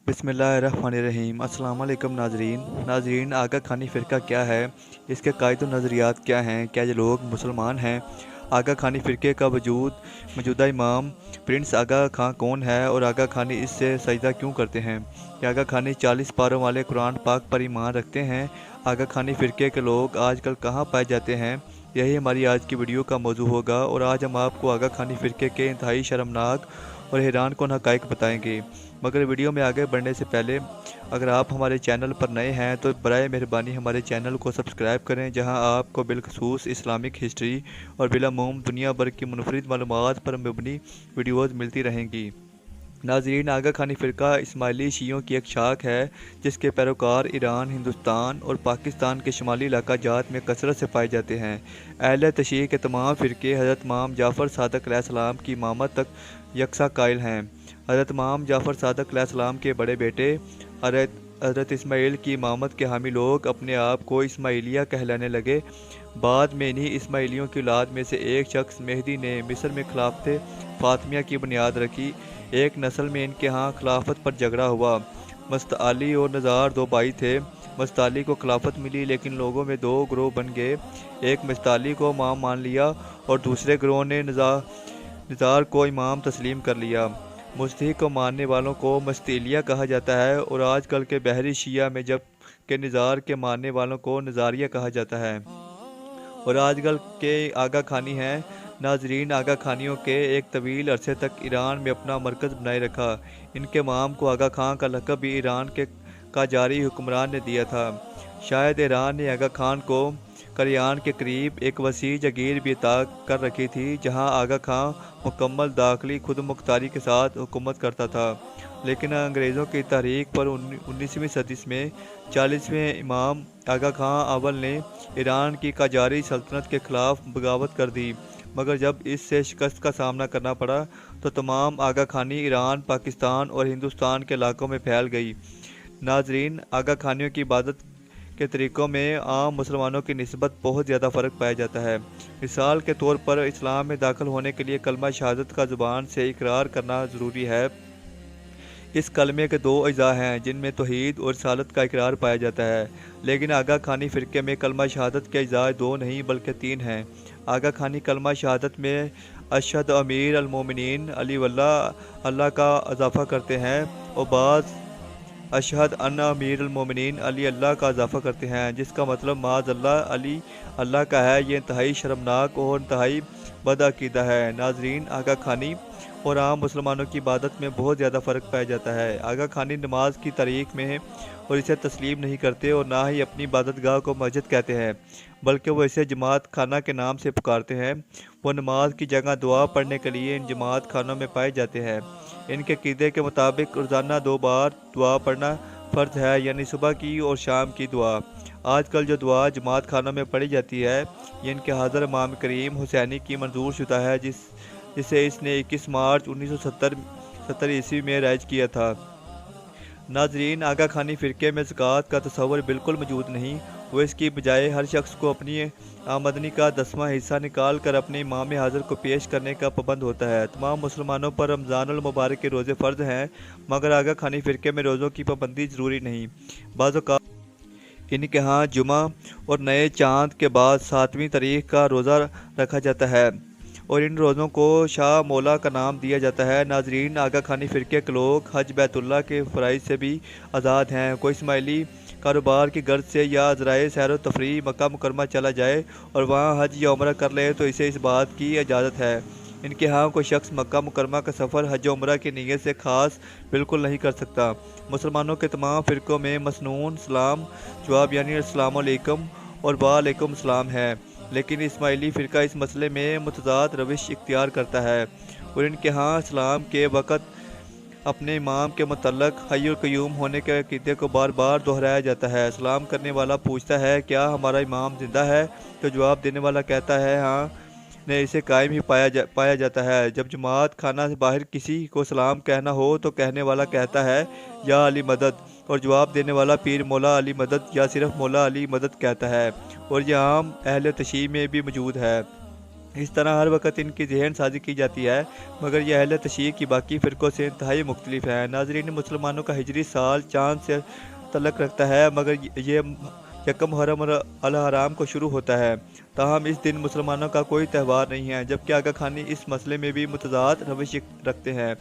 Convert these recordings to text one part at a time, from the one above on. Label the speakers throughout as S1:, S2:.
S1: बिस्मिल्लाहिर्रहमानिर्रहीम। अस्सलाम वालेकुम नाजरीन, आगा खानी फ़िरका क्या है, इसके कायदे व नज़रियात क्या हैं, क्या ये लोग मुसलमान हैं? आगा खानी फ़िरके का मौजूदा इमाम प्रिंस आगा खां कौन है और आगा खानी इससे सजदा क्यों करते हैं? क्या आगा खानी 40 पारों वाले कुरान पाक पर ईमान रखते हैं? आगा खानी फ़िरके के लोग आजकल कहाँ पाए जाते हैं? यही हमारी आज की वीडियो का मौजू होगा और आज हम आपको आगा खानी फ़िरके के इंतहाई शर्मनाक और हैरान कुन हक़ाइक़ बताएंगे। मगर वीडियो में आगे बढ़ने से पहले अगर आप हमारे चैनल पर नए हैं तो बराए मेहरबानी हमारे चैनल को सब्सक्राइब करें, जहां आपको बिलखसूस इस्लामिक हिस्ट्री और बिलामूम दुनिया भर की मुनफरिद मालूमात पर मबनी वीडियोज़ मिलती रहेंगी। नाज़रीन, आगा खानी फ़िरका इस्माइली शियों की एक शाख है जिसके पैरोकार ईरान, हिंदुस्तान और पाकिस्तान के शुमाली इलाका जात में कसरत से पाए जाते हैं। अहले तशय्युअ के तमाम फ़िरके हज़रत इमाम जाफ़र सादिक़ अलैहिस्सलाम की इमामत तक यकसा कायल हैं। हज़रत इमाम जाफ़र सादिक़ अलैहिस्सलाम के बड़े बेटे हज़रत इस्माइल की इमामत के हामी लोग अपने आप को इस्माइलिया कहलाने लगे। बाद में इन्हीं इस्माइलियों की औलाद में से एक शख्स मेहदी ने मिस्र में खिलाफत फ़ातिमिया की बुनियाद रखी। एक नस्ल में इनके यहाँ खिलाफत पर झगड़ा हुआ। मस्तअली और नज़ार दो भाई थे। मस्तअली को खिलाफत मिली लेकिन लोगों में दो ग्रोह बन गए। एक मस्तअली को इमाम मान लिया और दूसरे ग्रोह ने नज़ार को इमाम तस्लीम कर लिया। मुस्तही को मानने वालों को मस्तिलिया कहा जाता है और आजकल के बहरी शिया में जब के निज़ार के मानने वालों को नज़ारिया कहा जाता है और आजकल के आगा खानी हैं। नाजरीन, आगा खानियों के एक तवील अरसे तक ईरान में अपना मरकज़ बनाए रखा। इनके इमाम को आगा खां का लक़ब भी ईरान के काजारी हुक्मरान ने दिया था। शायद ईरान ने आगा खान को करियान के करीब एक वसी जगीर भी अता कर रखी थी, जहां आगा खां मुकम्मल दाखिली खुद मुख्तारी के साथ हुकूमत करता था। लेकिन अंग्रेज़ों की तहरीक पर 19वीं सदी में 40वें इमाम आगा खां अव्वल ने ईरान की काजारी सल्तनत के ख़िलाफ़ बगावत कर दी, मगर जब इससे शिकस्त का सामना करना पड़ा तो तमाम आगा खानी ईरान, पाकिस्तान और हिंदुस्तान के इलाकों में फैल गई। नाजरीन, आगा खानियों की इबादत के तरीक़ों में आम मुसलमानों की निस्बत बहुत ज़्यादा फ़र्क पाया जाता है। मिसाल के तौर पर इस्लाम में दाखिल होने के लिए कलमा शहादत का ज़ुबान से इकरार करना ज़रूरी है। इस कलमे के दो अज़ा हैं जिनमें तौहीद और रिसालत का इकरार पाया जाता है, लेकिन आगा खानी फ़िरके में कलमा शहादत के अज़ा दो नहीं बल्कि तीन हैं। आगा खानी कलमा शहादत में अशहद अमीर अल मोमिनीन अली वल्लाह अल्लाह का इजाफ़ा करते हैं और बाज़ अशहद अन्ना अमीर मोमिनीन अली अल्लाह का इजाफ़ा करते हैं, जिसका मतलब माज़अल्लाह अली अल्लाह का है। ये इंतहाई शर्मनाक और इंतहाई बदअक़ीदा है। नाजरीन, आगा खानी और आम मुसलमानों की इबादत में बहुत ज़्यादा फ़र्क पाया जाता है। आगा खानी नमाज की तारीख़ में और इसे तस्लीम नहीं करते और ना ही अपनी इबादतगाह को मस्जिद कहते हैं, बल्कि वो इसे जमात खाना के नाम से पुकारते हैं। वो नमाज की जगह दुआ पढ़ने के लिए इन जमात खानों में पाए जाते हैं। इनके क़ीदे के मुताबिक रोज़ाना 2 बार दुआ पढ़ना फ़र्ज है, यानी सुबह की और शाम की दुआ। आजकल जो दुआ जमात खानों में पढ़ी जाती है ये इनके हाज़र इमाम करीम हुसैनी की मंजूर शुदा है, जिसे इसने 21 मार्च 1970 ईस्वी में राइज किया था। नाजरीन, आगा खानी फ़िरके में ज़कात का तस्वर बिल्कुल मौजूद नहीं। वो इसकी बजाय हर शख्स को अपनी आमदनी का 10वां हिस्सा निकाल कर अपने इमाम हाज़िर को पेश करने का पाबंद होता है। तमाम मुसलमानों पर रमज़ानुल मुबारक के रोज़े फ़र्ज हैं, मगर आगा खानी फ़िरके में रोज़ों की पाबंदी ज़रूरी नहीं। बाज़ औक़ात इनके यहाँ जुमा और नए चाँद के बाद 7वीं तारीख़ का रोज़ा रखा जाता है और इन रोज़ों को शाह मौला का नाम दिया जाता है। नाजरीन, आगा खानी फ़िरके के लोग हज बैतुल्लाह के फ़राइज़ से भी आज़ाद हैं। कोई इस्माइली कारोबार की गर्ज से या ज़राए सैर व तफरीह मक्का मुकरमा चला जाए और वहाँ हज या उम्रा कर ले तो इसे इस बात की इजाज़त है। इनके यहाँ कोई शख्स मक्का मुकरमा का सफ़र हज व उम्रा की नीयत से ख़ास बिल्कुल नहीं कर सकता। मुसलमानों के तमाम फ़िरक़ों में मसनून सलाम जवाब यानी अस्सलामु अलैकुम और वालेकुम सलाम है, लेकिन इस्माइली फ़िरका इस मसले में मुतज़ाद रविश इख्तियार करता है और इनके यहाँ सलाम के वक़्त अपने इमाम के मुतल्लक़ हय्युल क़य्यूम होने के अक़ीदे को बार बार दोहराया जाता है। सलाम करने वाला पूछता है, क्या हमारा इमाम ज़िंदा है? तो जवाब देने वाला कहता है, हाँ, ने इसे कायम ही पाया जाता है। जब जमात खाना से बाहर किसी को सलाम कहना हो तो कहने वाला कहता है, या अली मदद, और जवाब देने वाला पीर मौला अली मदद या सिर्फ मौला अली मदद कहता है, और यह आम अहले तशय्युअ में भी मौजूद है। اس طرح ہر وقت ان کی ذہن سازی کی جاتی ہے، مگر یہ اہل تشیع کی باقی فرقوں سے انتہائی مختلف ہے۔ ناظرین، مسلمانوں کا ہجری سال چاند سے تعلق رکھتا ہے، مگر یہ یکم محرم الحرام کو شروع ہوتا ہے۔ تاہم اس دن مسلمانوں کا کوئی تہوار نہیں ہے، جبکہ آغا خانی اس مسئلے میں بھی متضاد روش رکھتے ہیں۔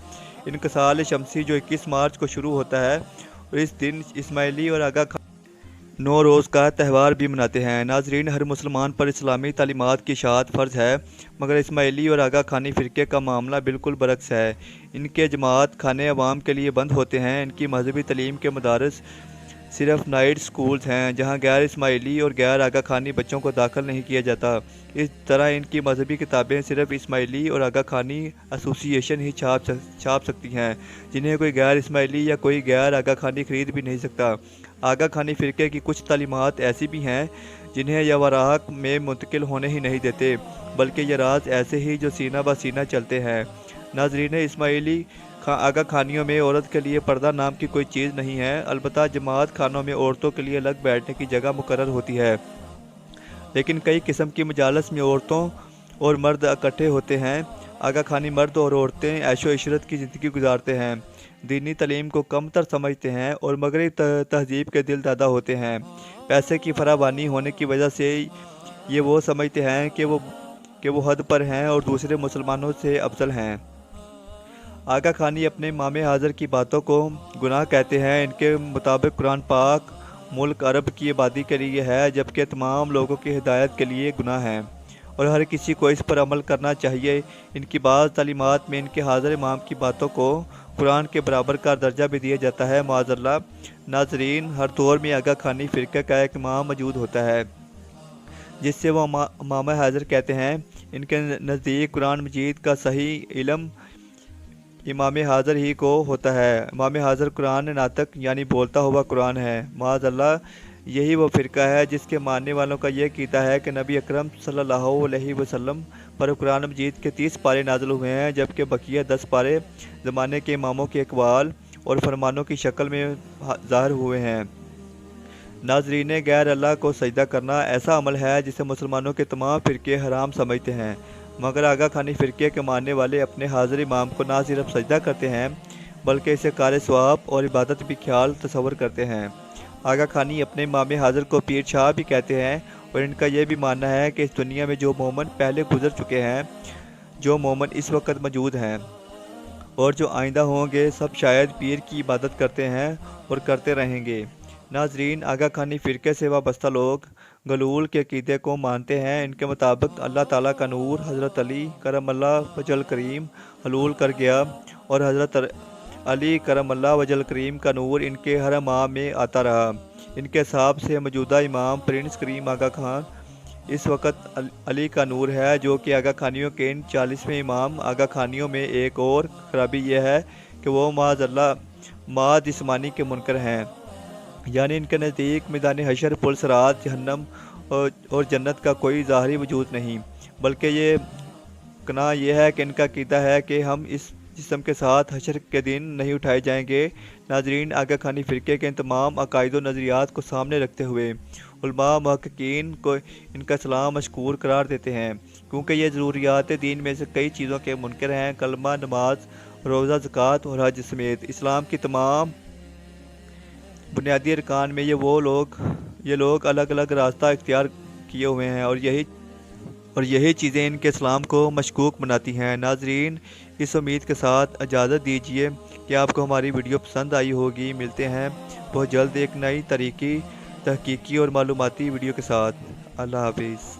S1: انقسال شمسی جو 21 مارچ کو شروع ہوتا ہے، اور اس دن اسماعیلی اور آغا خانی 9 روز کا تہوار بھی مناتے ہیں۔ ناظرین، ہر مسلمان پر اسلامی تعلیمات کی اشاعت فرض ہے، مگر اسماعیلی اور آغا خانی فرقے کا معاملہ بالکل برعکس ہے۔ ان کے جماعت خانے عوام کے لیے بند ہوتے ہیں۔ ان کی مذہبی تعلیم کے مدارس صرف نائٹ سکولز ہیں، جہاں غیر اسماعیلی اور غیر آغا خانی بچوں کو داخل نہیں کیا جاتا۔ اس طرح ان کی مذہبی کتابیں صرف اسماعیلی اور آغا خانی ایسوسی ایشن ہی چھاپ سکتی ہیں، جنہیں کوئی غیر اسماعیلی یا کوئی غیر آغا خانی خرید بھی نہیں سکتا۔ آغا خانی فرقے کی کچھ تعلیمات ایسی بھی ہیں جنہیں یہ وراق میں منتقل ہونے ہی نہیں دیتے، بلکہ یہ راز ایسے ہی جو سینہ بہ سینہ چلتے ہیں۔ ناظرین، اسماعیلی آغا خانیوں میں عورت کے لیے پردہ نام کی کوئی چیز نہیں ہے، البتہ جماعت خانوں میں عورتوں کے لیے الگ بیٹھنے کی جگہ مقرر ہوتی ہے، لیکن کئی قسم کی مجالس میں عورتوں اور مرد اکٹھے ہوتے ہیں۔ آغا خانی مرد اور عورتیں عیش و عشرت کی زندگی گزارتے ہیں، دینی تعلیم کو کم تر سمجھتے ہیں اور مغربی تہذیب کے دل دادا ہوتے ہیں۔ پیسے کی فراوانی ہونے کی وجہ سے یہ وہ سمجھتے ہیں کہ وہ حد پر ہیں اور دوسرے مسلمانوں سے افضل ہیں۔ آغا خانی اپنے امام حاضر کی باتوں کو گناہ کہتے ہیں۔ ان کے مطابق قرآن پاک ملک عرب کی آبادی کے لیے ہے، جبکہ تمام لوگوں کی ہدایت کے لیے گناہ ہے اور ہر کسی کو اس پر عمل کرنا چاہیے۔ ان کی بعض تعلیمات میں ان کے حاضر امام کی باتوں کو قرآن کے برابر کا درجہ بھی دیا جاتا ہے، معاذ اللہ۔ ناظرین، ہر دور میں آغا خانی فرقے کا ایک امام موجود ہوتا ہے جس سے وہ امام حاضر کہتے ہیں۔ ان کے نزدیک قرآن مجید کا صحیح علم امام حاضر ہی کو ہوتا ہے۔ امام حاضر قرآن ناطق یعنی بولتا ہوا قرآن ہے، معاذ اللہ۔ یہی وہ فرقہ ہے جس کے ماننے والوں کا یہ عقیدہ ہے کہ نبی اکرم صلی اللہ علیہ وسلم پر قرآن مجید کے 30 پارے نازل ہوئے ہیں، جبکہ بقیہ 10 پارے زمانے کے اماموں کے اقوال اور فرمانوں کی شکل میں ظاہر ہوئے ہیں۔ ناظرین، غیر اللہ کو سجدہ کرنا ایسا عمل ہے جسے مسلمانوں کے تمام فرقے حرام سمجھتے ہیں، مگر آغا خانی فرقے کے ماننے والے اپنے حاضر امام کو نہ صرف سجدہ کرتے ہیں بلکہ اسے کار ثواب اور عبادت بھی خیال تصور کرتے ہیں۔ آغا خانی اپنے امام حاضر کو پیر شاہ بھی کہتے ہیں، اور ان کا یہ بھی ماننا ہے کہ اس دنیا میں جو مومن پہلے گزر چکے ہیں، جو مومن اس وقت موجود ہیں اور جو آئندہ ہوں گے، سب شاید پیر کی عبادت کرتے ہیں اور کرتے رہیں گے۔ ناظرین، آغا خانی فرقے سے وابستہ لوگ غلول کے عقیدے کو مانتے ہیں۔ ان کے مطابق اللہ تعالیٰ کا نور حضرت علی کرم اللہ وجل کریم حلول کر گیا، اور حضرت علی کرم اللہ وجل کریم کا نور ان کے ہر ماہ میں آتا رہا۔ ان کے حساب سے موجودہ امام پرنس کریم آغا خان اس وقت علی کا نور ہے، جو کہ آغا خانیوں کے ان 40ویں امام۔ آغا خانیوں میں ایک اور خرابی یہ ہے کہ وہ معاذ اللہ ماد جسمانی کے منکر ہیں، یعنی ان کے نزدیک میدان حشر، پل صراط، جہنم اور جنت کا کوئی ظاہری وجود نہیں، بلکہ یہ کنا یہ ہے کہ ان کا عقیدہ ہے کہ ہم اس جسم کے ساتھ حشر کے دن نہیں اٹھائے جائیں گے۔ ناظرین، آغا خانی فرقے کے ان تمام عقائد و نظریات کو سامنے رکھتے ہوئے علماء محققین کو ان کا اسلام مشکور قرار دیتے ہیں، کیونکہ یہ ضروریات دین میں سے کئی چیزوں کے منکر ہیں۔ کلمہ، نماز، روزہ، زکوٰۃ اور حج سمیت اسلام کی تمام بنیادی ارکان میں یہ لوگ الگ الگ راستہ اختیار کیے ہوئے ہیں، اور یہی چیزیں ان کے اسلام کو مشکوک بناتی ہیں۔ ناظرین، اس امید کے ساتھ اجازت دیجیے کہ آپ کو ہماری ویڈیو پسند آئی ہوگی۔ ملتے ہیں بہت جلد ایک نئی تحقیقی اور معلوماتی ویڈیو کے ساتھ۔ اللہ حافظ۔